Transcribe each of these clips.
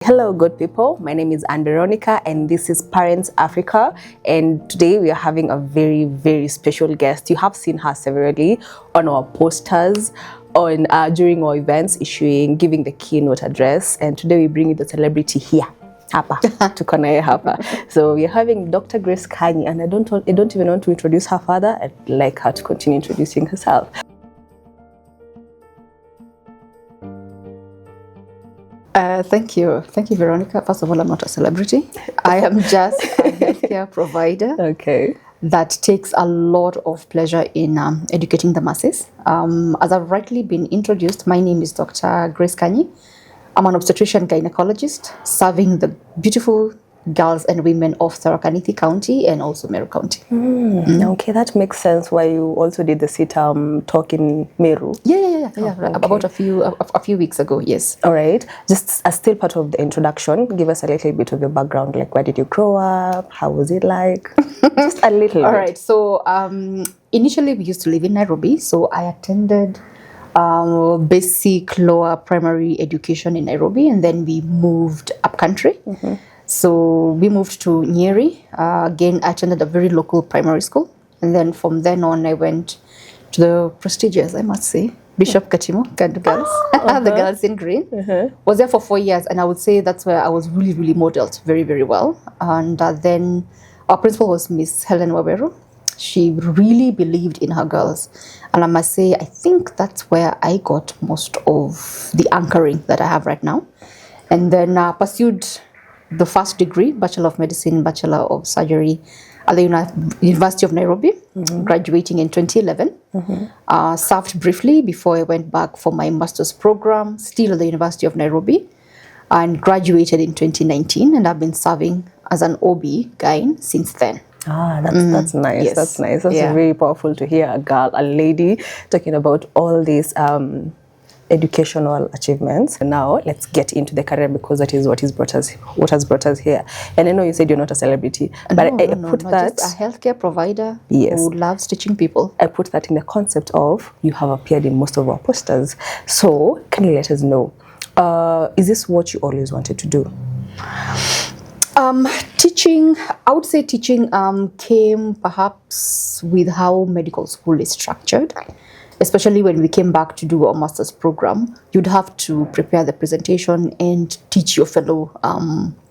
Hello, good people. My name is Anne Veronica, and this is Parents Africa. And today we are having a very, very special guest. You have seen her severally on our posters, on during our events, giving the keynote address. And today we bring you the celebrity here. Hapa to Kanyi hapa. So we're having Dr. Grace Kanyi, and I don't even want to introduce her further. I'd like her to continue introducing herself. Thank you, Veronica. First of all, I'm not a celebrity. I am just a healthcare provider. Okay. That takes a lot of pleasure in educating the masses. As I've rightly been introduced, my name is Dr. Grace Kanyi. I'm an obstetrician gynecologist serving the beautiful girls and women of Fertility County and also Meru County. Okay, that makes sense why you also did the talk in Meru. Yeah. Okay. About a few weeks ago, yes. All right. Just as still part of the introduction, give us a little bit of your background. Like, where did you grow up? How was it like? Just a little All bit. right. So initially we used to live in Nairobi. So I attended basic lower primary education in Nairobi, and then we moved up country. So we moved to Nyeri. Again, I attended a very local primary school. And then from then on, I went to the prestigious, I must say, Bishop Katimo, girls, the girls in green. Was there for 4 years, and I would say that's where I was really, really modeled very, very well. And then our principal was Miss Helen Waweru. She really believed in her girls. And I must say, I think that's where I got most of the anchoring that I have right now. And then pursued the first degree, Bachelor of Medicine, Bachelor of Surgery at the University of Nairobi, graduating in 2011. Served briefly before I went back for my master's program, still at the University of Nairobi, and graduated in 2019. And I've been serving as an OB-GYN since then. That's nice. Yes. That's nice. That's very powerful to hear a lady talking about all these educational achievements. And now let's get into the career, because that is what has brought us here. And I know you said you're not a celebrity, but I put that just a healthcare provider Yes. who loves teaching people. I put that in the concept of you have appeared in most of our posters. So can you let us know, is this what you always wanted to do? Teaching, I would say teaching came perhaps with how medical school is structured. Especially when we came back to do our master's program, you'd have to prepare the presentation and teach your fellow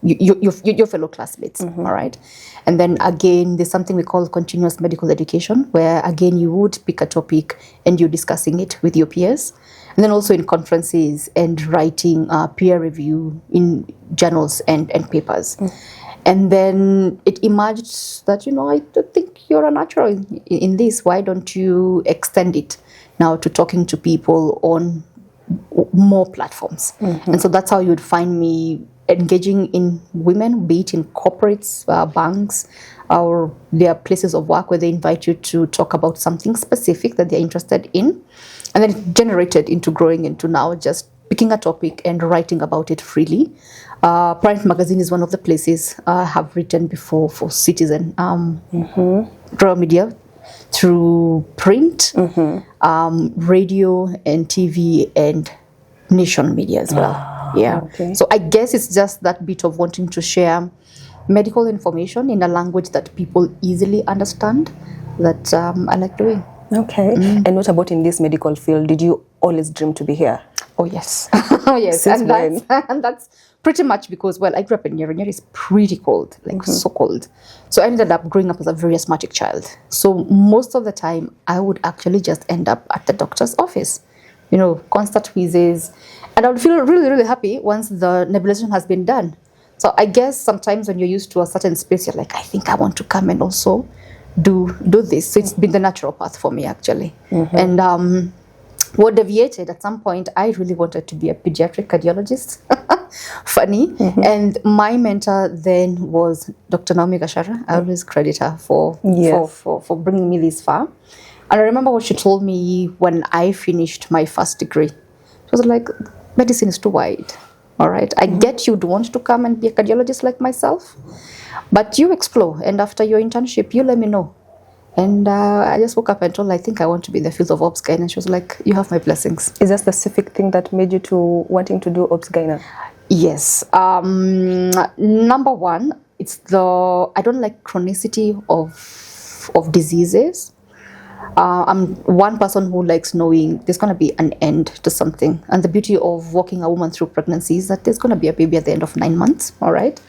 your fellow classmates. All right, and then again, there's something we call continuous medical education, where again you would pick a topic and you're discussing it with your peers, and then also in conferences and writing peer review in journals and papers. And then it emerged that, I think you're a natural in this. Why don't you extend it now to talking to people on more platforms? And so that's how you would find me engaging in women, be it in corporates, banks, or their places of work where they invite you to talk about something specific that they're interested in. And then it generated into growing into now just picking a topic and writing about it freely. Parent Magazine is one of the places I have written before for Citizen, Raw Media, through print, radio and TV, and Nation Media as well. Okay. So I guess it's just that bit of wanting to share medical information in a language that people easily understand that I like doing. Okay. And what about in this medical field? Did you always dream to be here? Oh, yes. Oh, yes. And that's pretty much because, I grew up in Nyeri. Nyeri is pretty cold, so cold. So I ended up growing up as a very asthmatic child. So most of the time, I would actually just end up at the doctor's office, constant wheezes. And I would feel really, really happy once the nebulization has been done. So I guess sometimes when you're used to a certain space, you're like, I think I want to come and also do this. So it's been the natural path for me, actually. And what deviated at some point, I really wanted to be a pediatric cardiologist. Funny. And my mentor then was Dr. Naomi Gashara. I always credit her for bringing me this far. And I remember what she told me when I finished my first degree. She was like, medicine is too wide. All right, I get you'd want to come and be a cardiologist like myself, but you explore. And after your internship, you let me know. And I just woke up and told her, I think I want to be in the field of obs-gyne. And she was like, you have my blessings. Is there a specific thing that made you to wanting to do obs-gyne? Yes. Number one, it's I don't like chronicity of diseases. I'm one person who likes knowing there's going to be an end to something. And the beauty of walking a woman through pregnancy is that there's going to be a baby at the end of 9 months, all right?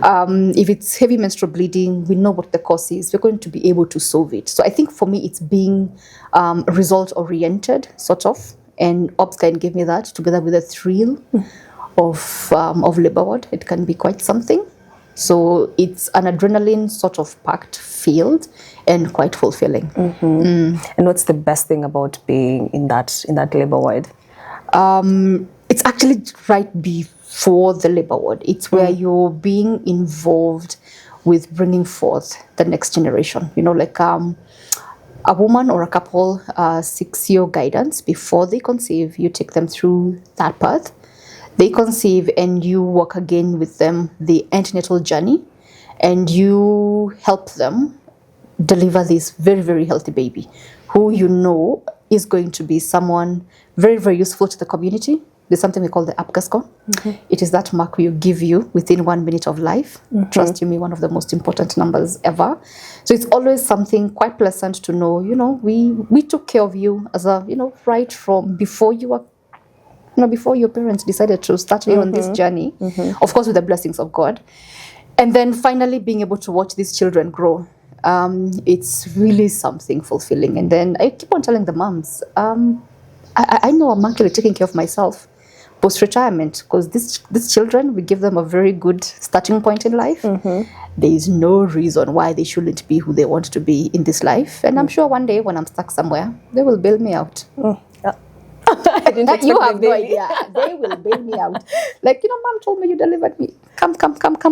If it's heavy menstrual bleeding, we know what the cause is. We're going to be able to solve it. So I think for me, it's being result-oriented, sort of. And OBS gave me that together with the thrill of labor ward. It can be quite something. So it's an adrenaline sort of packed field and quite fulfilling. And what's the best thing about being in that labor ward? It's actually right before the labor ward. It's where you're being involved with bringing forth the next generation. You know, like a woman or a couple seeks your guidance before they conceive. You take them through that path. They conceive and you walk again with them the antenatal journey, and you help them deliver this very, very healthy baby who you know is going to be someone very, very useful to the community. There's something we call the APGAR score. It is that mark we give you within 1 minute of life. Trust you me, one of the most important numbers ever. So it's always something quite pleasant to know, you know, we took care of you as a, you know, right from before you were, you know, before your parents decided to start you on this journey, of course with the blessings of God. And then finally being able to watch these children grow. It's really something fulfilling. And then I keep on telling the moms, I know I'm actually taking care of myself post-retirement, because these children, we give them a very good starting point in life. There is no reason why they shouldn't be who they want to be in this life. And I'm sure one day when I'm stuck somewhere, they will bail me out. I didn't expect You have the no baby. idea. They will bail me out. Like, you know, mom told me you delivered me. Come,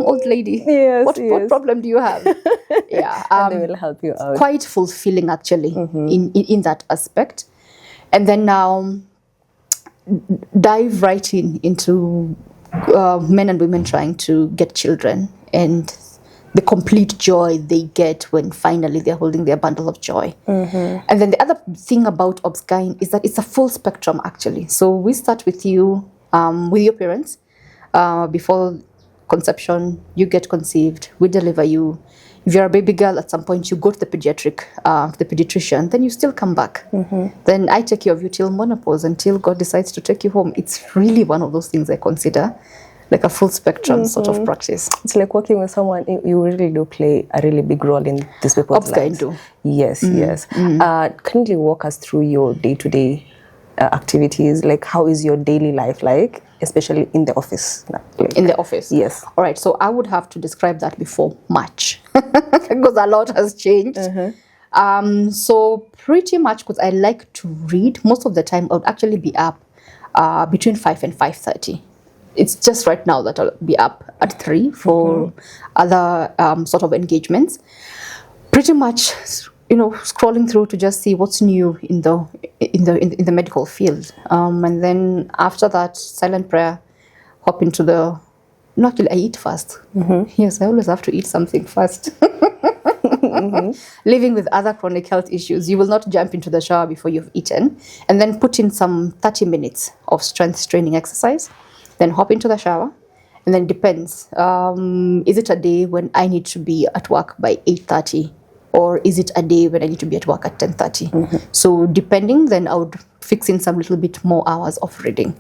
old lady. Yes, What problem do you have? Yeah. And they will help you out. Quite fulfilling, actually, in that aspect. And then now dive right into men and women trying to get children and the complete joy they get when finally they're holding their bundle of joy. And then the other thing about Obsgyn is that it's a full spectrum, actually. So we start with you, with your parents. Before conception, you get conceived, we deliver you. If you're a baby girl, at some point you go to the pediatrician, then you still come back. Then I take care of you till menopause, until God decides to take you home. It's really one of those things I consider like a full spectrum sort of practice. It's like working with someone, you really do play a really big role in these people's lives. Do. Yes, yes. Can you walk us through your day-to-day activities? Like, how is your daily life like, especially in the office? Like, in the office? Yes. All right, so I would have to describe that before March because a lot has changed. So pretty much, because I like to read, most of the time I would actually be up between 5 and 5:30. It's just right now that I'll be up at 3 for other sort of engagements. Pretty much, you know, scrolling through to just see what's new in the medical field, and then after that, silent prayer, hop into the. No, actually, I eat first. Yes, I always have to eat something first. Living with other chronic health issues, you will not jump into the shower before you've eaten, and then put in some 30 minutes of strength training exercise. Then hop into the shower, and then depends. Is it a day when I need to be at work by 8:30, or is it a day when I need to be at work at 10:30? So depending, then I would fix in some little bit more hours of reading.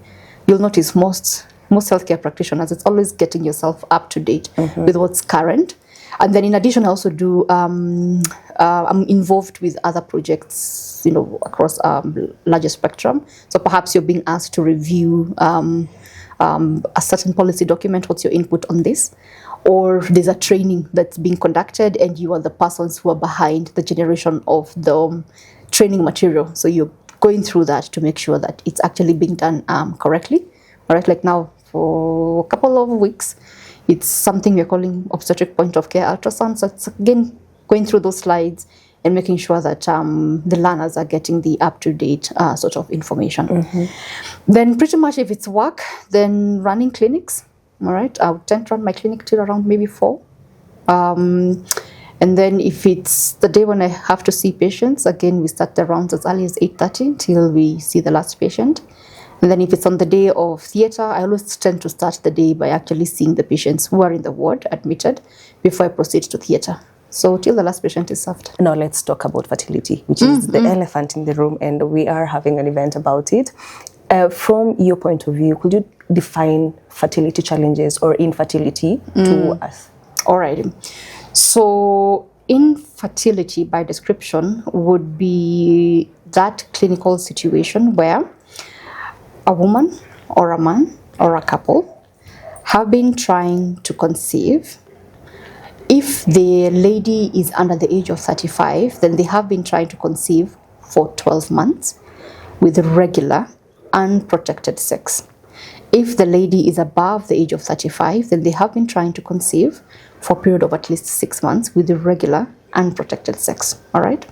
You'll notice most healthcare practitioners, it's always getting yourself up to date with what's current. And then in addition, I also do, I'm involved with other projects, you know, across larger spectrum. So perhaps you're being asked to review a certain policy document. What's your input on this? Or there's a training that's being conducted and you are the persons who are behind the generation of the training material. So you're going through that to make sure that it's actually being done correctly. All right, like now for a couple of weeks, it's something we're calling obstetric point of care ultrasound. So it's again going through those slides and making sure that the learners are getting the up-to-date sort of information. Then pretty much if it's work, then running clinics. All right, I would tend to run my clinic till around maybe 4. And then if it's the day when I have to see patients, again, we start the rounds as early as 8:30 till we see the last patient. And then if it's on the day of theatre, I always tend to start the day by actually seeing the patients who are in the ward admitted before I proceed to theatre. So till the last patient is served. Now let's talk about fertility, which is the elephant in the room, and we are having an event about it. From your point of view, could you define fertility challenges or infertility to us? All right. So infertility by description would be that clinical situation where a woman or a man or a couple have been trying to conceive. If the lady is under the age of 35, then they have been trying to conceive for 12 months with regular, unprotected sex. If the lady is above the age of 35, then they have been trying to conceive for a period of at least 6 months with irregular, unprotected sex. All right?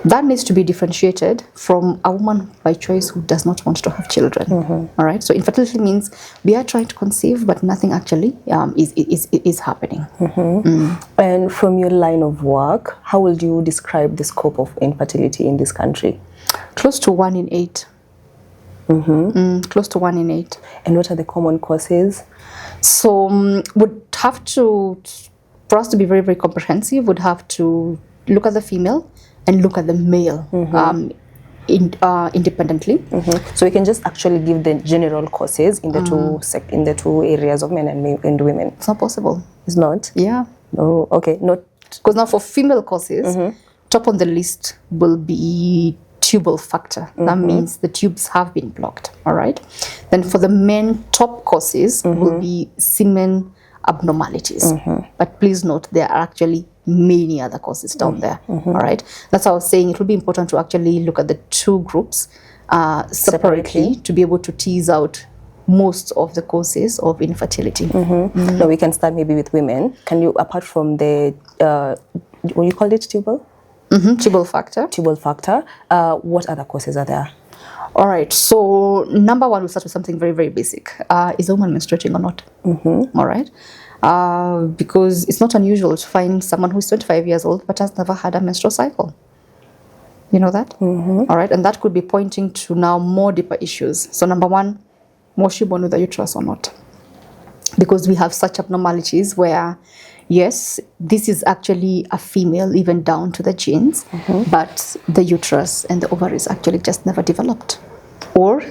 That needs to be differentiated from a woman by choice who does not want to have children. All right? So infertility means we are trying to conceive, but nothing actually is happening. And from your line of work, how would you describe the scope of infertility in this country? Close to 1 in 8. Close to 1 in 8. And what are the common causes? So would have to, for us to be very, very comprehensive, would have to look at the female and look at the male independently. So we can just actually give the general causes in the two areas of men and women. It's not possible. It's not? Yeah. Oh, okay. Not because now for female causes, top on the list will be tubal factor. That means the tubes have been blocked. All right. Then for the men, top causes will be semen abnormalities. But please note there are actually many other causes down there. All right. That's how I was saying it will be important to actually look at the two groups separately to be able to tease out most of the causes of infertility. Now we can start maybe with women. Can you, apart from the what you call it, tubal? Tubal factor. Tubal factor. What other causes are there? All right. So number one, we'll start with something very, very basic. Is a woman menstruating or not? All right. Because it's not unusual to find someone who's 25 years old but has never had a menstrual cycle. You know that? All right. And that could be pointing to now more deeper issues. So number one, was she born with a uterus or not? Because we have such abnormalities where, yes, this is actually a female, even down to the genes, but the uterus and the ovaries actually just never developed. Or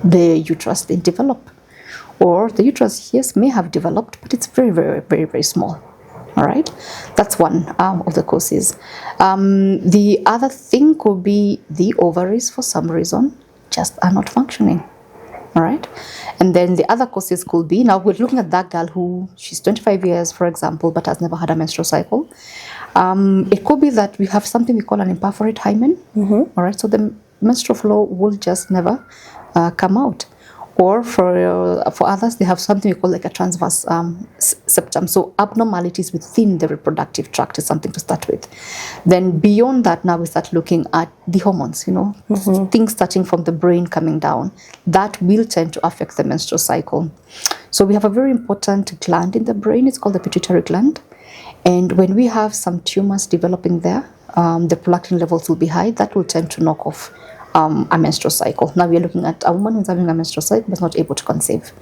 the uterus didn't develop. Or the uterus, yes, may have developed, but it's very, very, very, very small. All right? That's one of the causes. The other thing could be the ovaries, for some reason, just are not functioning. All right. And then the other causes could be, now we're looking at that girl who, she's 25 years, for example, but has never had a menstrual cycle. It could be that we have something we call an imperforate hymen. All right. So the menstrual flow will just never come out. Or for others, they have something we call like a transverse septum. So abnormalities within the reproductive tract is something to start with. Then beyond that, now we start looking at the hormones, you know, things starting from the brain coming down. That will tend to affect the menstrual cycle. So we have a very important gland in the brain. It's called the pituitary gland. And when we have some tumors developing there, the prolactin levels will be high. That will tend to knock off a menstrual cycle. Now we are looking at a woman who's having a menstrual cycle but not able to conceive.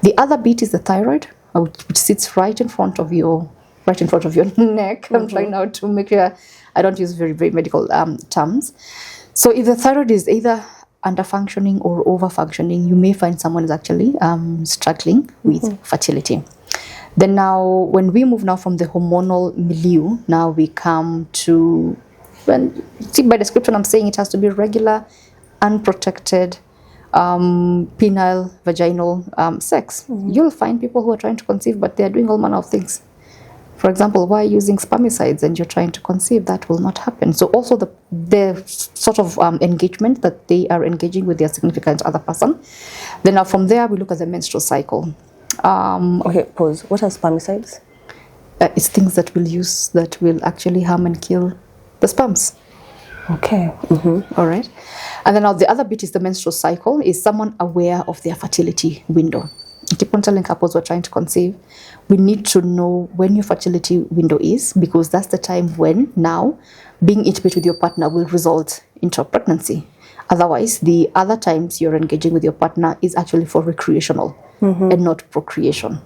The other bit is the thyroid, which sits right in front of your neck. I'm trying now to make sure I don't use very, very medical terms. So if the thyroid is either under functioning or over functioning, you may find someone is actually struggling with fertility. Then now, when we move now from the hormonal milieu, now we come to, see, by description, I'm saying it has to be regular, unprotected, penile, vaginal sex. You'll find people who are trying to conceive, but they're doing all manner of things. For example, why using spermicides and you're trying to conceive? That will not happen. So also the sort of engagement that they are engaging with their significant other person. Then now from there, we look at the menstrual cycle. Okay, pause. What are spermicides? It's things that we'll use that will actually harm and kill the sperms. Okay. All right. And then now the other bit is the menstrual cycle. Is someone aware of their fertility window? I keep on telling couples who are trying to conceive, we need to know when your fertility window is, because that's the time when now being intimate with your partner will result into a pregnancy. Otherwise, the other times you're engaging with your partner is actually for recreational and not procreation.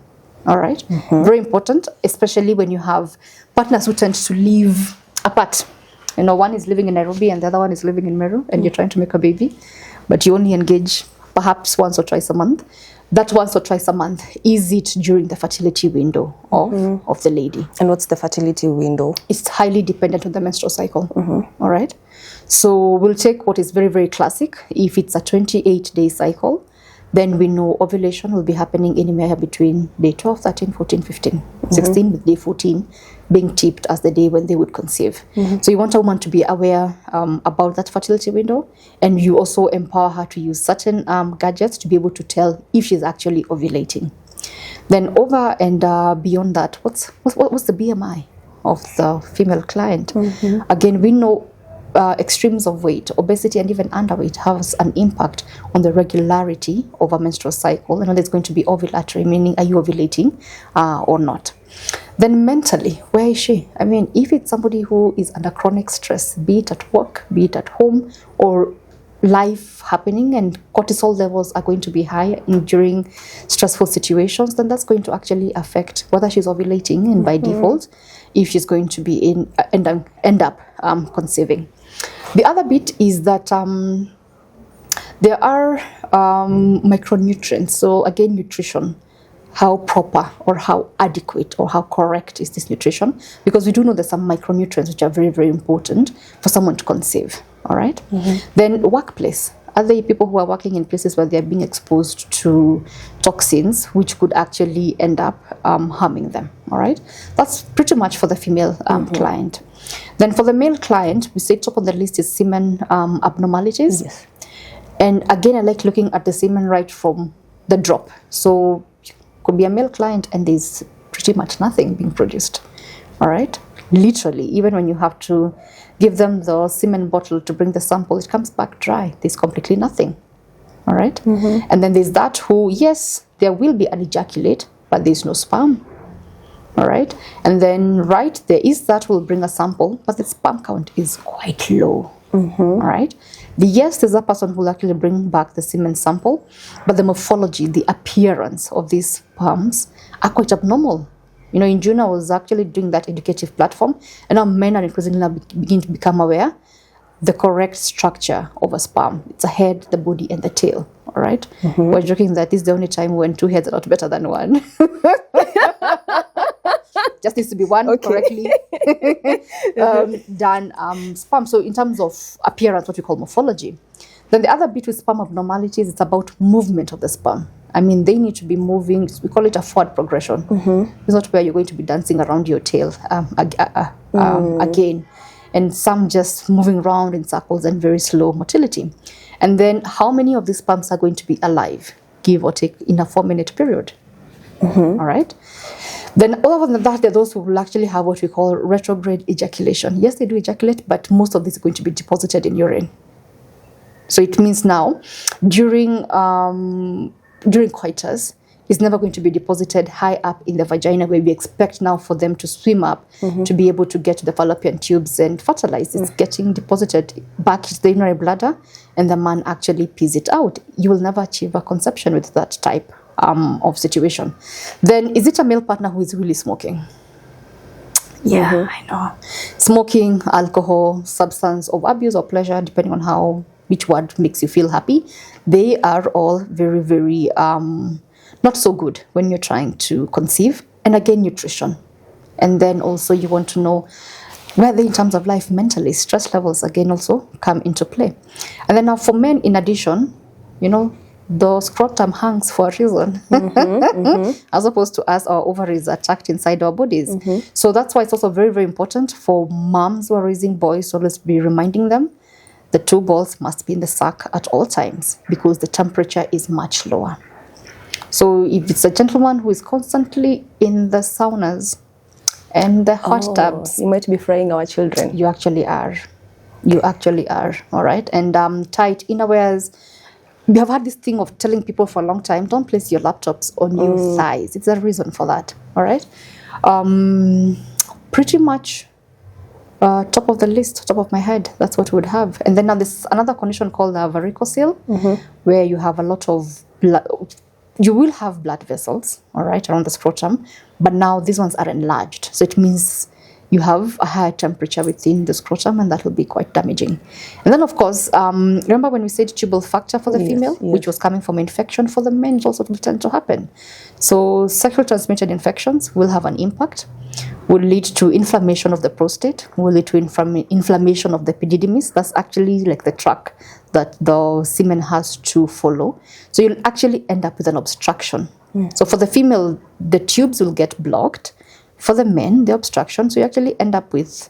All right? Very important, especially when you have partners who tend to live apart. You know, one is living in Nairobi and the other one is living in Meru, and you're trying to make a baby, but you only engage perhaps once or twice a month. That once or twice a month, is it during the fertility window of the lady? And what's the fertility window? It's highly dependent on the menstrual cycle. All right? So we'll take what is very, very classic. If it's a 28-day cycle, then we know ovulation will be happening anywhere between day 12, 13, 14, 15, 16, with day 14 being tipped as the day when they would conceive. So you want a woman to be aware about that fertility window, and you also empower her to use certain gadgets to be able to tell if she's actually ovulating. Then over and beyond that, what's the BMI of the female client? Again, we know extremes of weight, obesity, and even underweight has an impact on the regularity of a menstrual cycle, and whether it's going to be ovulatory, meaning are you ovulating or not. Then mentally, where is she? I mean, if it's somebody who is under chronic stress, be it at work, be it at home, or life happening, and cortisol levels are going to be high during stressful situations, then that's going to actually affect whether she's ovulating, and by default, if she's going to be end up conceiving. The other bit is that there are micronutrients. So again, nutrition. How proper or how adequate or how correct is this nutrition? Because we do know there's some micronutrients which are very, very important for someone to conceive. All right. Then workplace. Are there people who are working in places where they're being exposed to toxins which could actually end up harming them? All right. That's pretty much for the female client. Then for the male client, we say top on the list is semen abnormalities. Yes. And again, I like looking at the semen right from the drop. So could be a male client and there's pretty much nothing being produced. All right. Literally, even when you have to give them the semen bottle to bring the sample, it comes back dry. There's completely nothing. All right. And then there's that who, yes, there will be an ejaculate, but there's no sperm. All right. And then, right, there is that who will bring a sample, but the sperm count is quite low. All right. Yes, there's a person who will actually bring back the semen sample, but the morphology, the appearance of these sperms are quite abnormal. You know, in June, I was actually doing that educative platform, and now men are increasingly beginning to become aware the correct structure of a sperm. It's a head, the body, and the tail. All right. We're joking that this is the only time when two heads are not better than one. Just needs to be one correctly done sperm. So in terms of appearance, what we call morphology. Then the other bit with sperm abnormalities, it's about movement of the sperm. I mean, they need to be moving. We call it a forward progression. It's not where you're going to be dancing around your tail again. And some just moving around in circles and very slow motility. And then how many of these sperms are going to be alive, give or take, in a 4-minute period? All right. Then other than that, there are those who will actually have what we call retrograde ejaculation. Yes, they do ejaculate, but most of this is going to be deposited in urine. So it means now, during coitus, it's never going to be deposited high up in the vagina where we expect now for them to swim up to be able to get to the fallopian tubes and fertilize. It's getting deposited back to the urinary bladder, and the man actually pees it out. You will never achieve a conception with that type of situation. Then is it a male partner who is really smoking? Yeah, I know. Smoking, alcohol, substance of abuse or pleasure, depending on which word makes you feel happy, they are all very, very not so good when you're trying to conceive. And again, nutrition. And then also you want to know where they in terms of life mentally, stress levels again also come into play. And then now for men, in addition, you know, the scrotum hangs for a reason. As opposed to us, our ovaries are tucked inside our bodies. So that's why it's also very, very important for moms who are raising boys to always be reminding them the 2 balls must be in the sack at all times because the temperature is much lower. So if it's a gentleman who is constantly in the saunas and the hot tubs, you might be frying our children. You actually are. You actually are. All right. And tight innerwears. We have had this thing of telling people for a long time, don't place your laptops on your thighs. It's a reason for that. All right. Pretty much top of the list, top of my head, that's what we would have. And then now there's another condition called varicocele, where you have a lot of blood. You will have blood vessels, all right, around the scrotum, but now these ones are enlarged. So it means you have a higher temperature within the scrotum, and that will be quite damaging. And then, of course, remember when we said tubal factor for the female, which was coming from infection for the men, it also will tend to happen. So sexually transmitted infections will have an impact, will lead to inflammation of the prostate, will lead to inflammation of the epididymis. That's actually like the track that the semen has to follow. So you'll actually end up with an obstruction. So for the female, the tubes will get blocked. For the men, the obstruction, so you actually end up with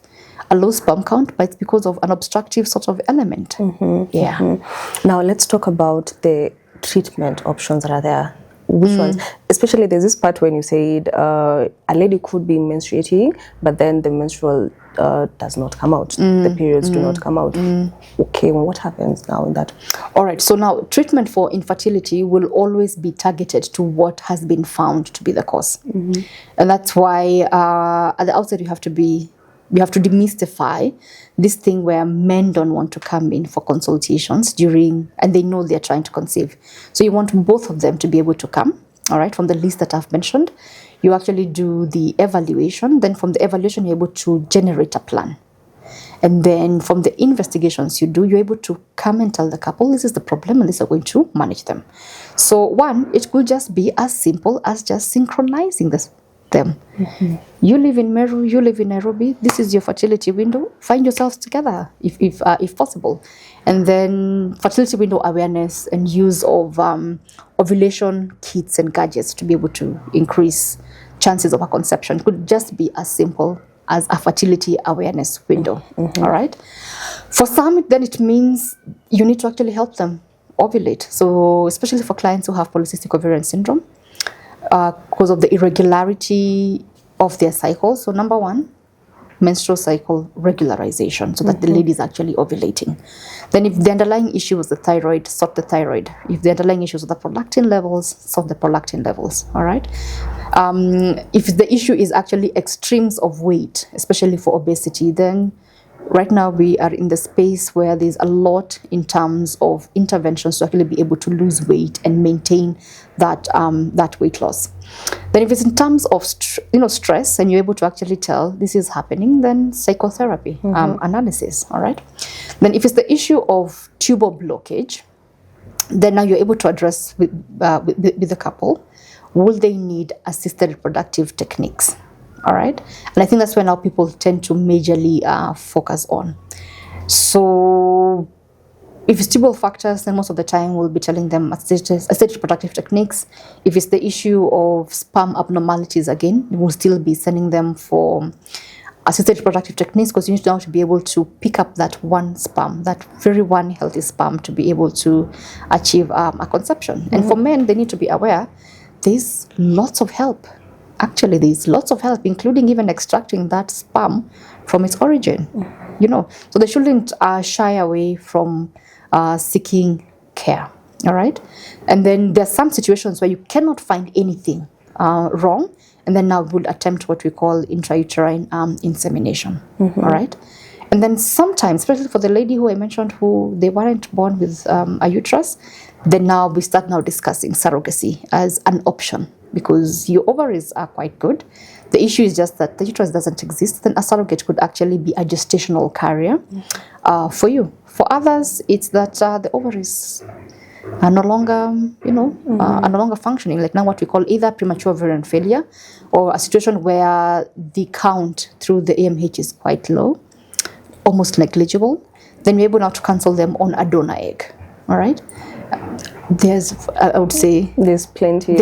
a low sperm count, but it's because of an obstructive sort of element. Now let's talk about the treatment options that are there. Which ones? Especially there's this part when you said a lady could be menstruating, but then the menstrual does not come out. The periods do not come out. Okay, well, what happens now in that? All right, so now treatment for infertility will always be targeted to what has been found to be the cause. And that's why at the outset you have to demystify this thing where men don't want to come in for consultations and they know they're trying to conceive. So you want both of them to be able to come, all right, from the list that I've mentioned. You actually do the evaluation. Then from the evaluation, you're able to generate a plan. And then from the investigations you do, you're able to come and tell the couple, this is the problem and this is going to manage them. So one, it could just be as simple as just synchronizing them. You live in Meru, you live in Nairobi, this is your fertility window. Find yourselves together if possible. And then fertility window awareness and use of ovulation kits and gadgets to be able to increase chances of a conception. It could just be as simple as a fertility awareness window. All right. For some, then it means you need to actually help them ovulate. So especially for clients who have polycystic ovarian syndrome, because of the irregularity of their cycle. So number one, menstrual cycle regularization, so that the lady is actually ovulating. Then if the underlying issue was the thyroid, sort the thyroid. If the underlying issue was the prolactin levels, sort the prolactin levels, all right? If the issue is actually extremes of weight, especially for obesity, then right now we are in the space where there's a lot in terms of interventions to actually be able to lose weight and maintain that weight loss. Then if it's in terms of stress and you're able to actually tell this is happening, then psychotherapy, analysis, all right? Then if it's the issue of tubal blockage, then now you're able to address with the couple, will they need assisted reproductive techniques? All right, and I think that's where now people tend to majorly focus on. So if it's tubal factors, then most of the time we'll be telling them assisted reproductive techniques. If it's the issue of sperm abnormalities, again, we'll still be sending them for assisted reproductive techniques, because you need now to be able to pick up that one sperm, that very one healthy sperm, to be able to achieve a conception. And for men, they need to be aware there's lots of help. Actually, there's lots of help, including even extracting that sperm from its origin. So they shouldn't shy away from seeking care. All right, and then there's some situations where you cannot find anything wrong, and then now we'll attempt what we call intrauterine insemination. All right, and then sometimes, especially for the lady who I mentioned, who they weren't born with a uterus, then now we start now discussing surrogacy as an option, because your ovaries are quite good. The issue is just that the uterus doesn't exist. Then a surrogate could actually be a gestational carrier for you. For others, it's that the ovaries are no longer, are no longer functioning. Like now what we call either premature ovarian failure, or a situation where the count through the AMH is quite low, almost negligible. Then we're able now to cancel them on a donor egg. All right. I would say there's plenty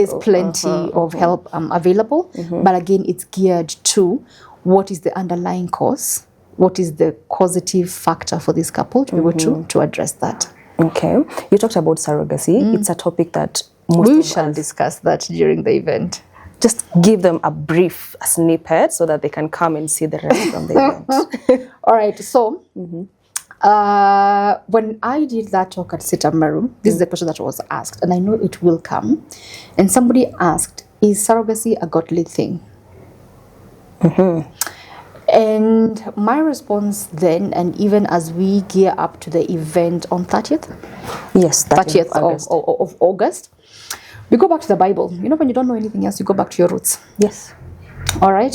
of help available, but again, it's geared to what is the underlying cause, what is the causative factor for this couple to be able to address that. Okay, you talked about surrogacy. It's a topic that we shall discuss that during the event. Just give them a brief snippet so that they can come and see the rest from the event. All right, so when I did that talk at Sita Meru, this is the question that was asked, and I know it will come. And somebody asked, is surrogacy a godly thing? And my response then, and even as we gear up to the event on 30th, Yes, 30th August. of August, we go back to the Bible. You know, when you don't know anything else, you go back to your roots. Yes. All right.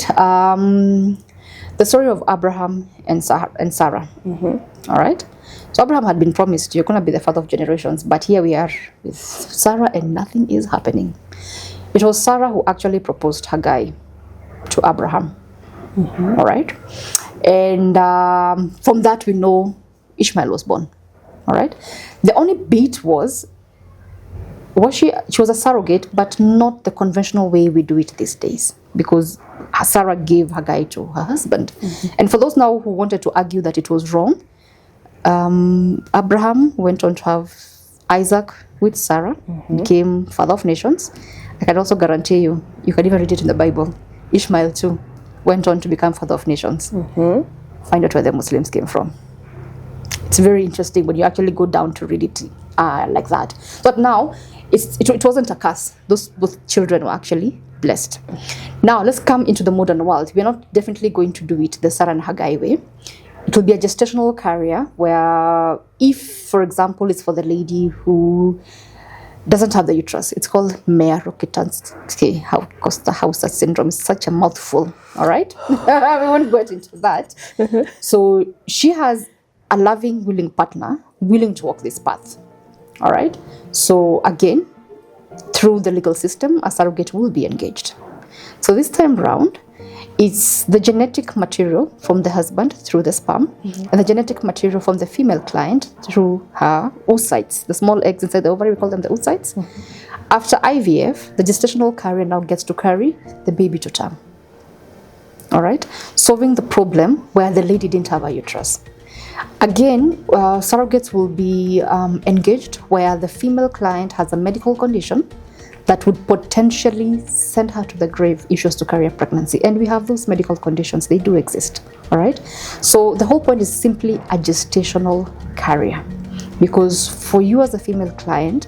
The story of Abraham and Sarah. All right. So Abraham had been promised, you're going to be the father of generations. But here we are with Sarah and nothing is happening. It was Sarah who actually proposed Haggai to Abraham. All right. And from that we know Ishmael was born. All right. The only bit was she was a surrogate, but not the conventional way we do it these days, because Sarah gave Haggai to her husband. And for those now who wanted to argue that it was wrong, Abraham went on to have Isaac with Sarah, became father of nations. I can also guarantee you can even read it in the Bible. Ishmael too went on to become father of nations. Find out where the Muslims came from. It's very interesting when you actually go down to read it like that. But now, it wasn't a curse. Those both children were actually blessed. Now, let's come into the modern world. We're not definitely going to do it the Sarah and Haggai way. It will be a gestational carrier where if, for example, it's for the lady who doesn't have the uterus. It's called Mea-Rokitansky Hauser syndrome. It's such a mouthful, all right? We won't go into that. So she has a loving, willing partner, willing to walk this path, all right? So again, through the legal system, a surrogate will be engaged. So this time round, it's the genetic material from the husband through the sperm, and the genetic material from the female client through her oocytes, the small eggs inside the ovary, we call them the oocytes. After IVF, the gestational carrier now gets to carry the baby to term. All right, solving the problem where the lady didn't have a uterus. Again, surrogates will be engaged where the female client has a medical condition that would potentially send her to the grave if she was to carry a pregnancy. And we have those medical conditions, they do exist, all right? So the whole point is simply a gestational carrier. Because for you as a female client,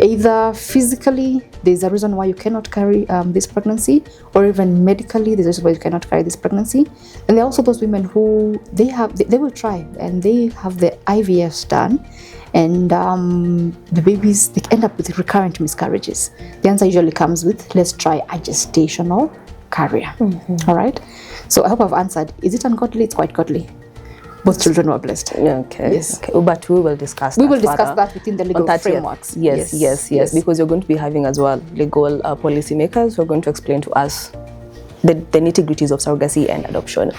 either physically, there's a reason why you cannot carry this pregnancy, or even medically, there's a reason why you cannot carry this pregnancy. And there are also those women who, they will try, and they have the IVFs done, and the babies, they end up with recurrent miscarriages. The answer usually comes with, let's try a gestational carrier. All right? So I hope I've answered. Is it ungodly? It's quite godly. Both children were blessed. Okay. Yes. Okay. But we will discuss that. We will discuss that within the legal frameworks. Yes. Because you're going to be having as well legal policymakers who are going to explain to us the nitty-gritties of surrogacy and adoption.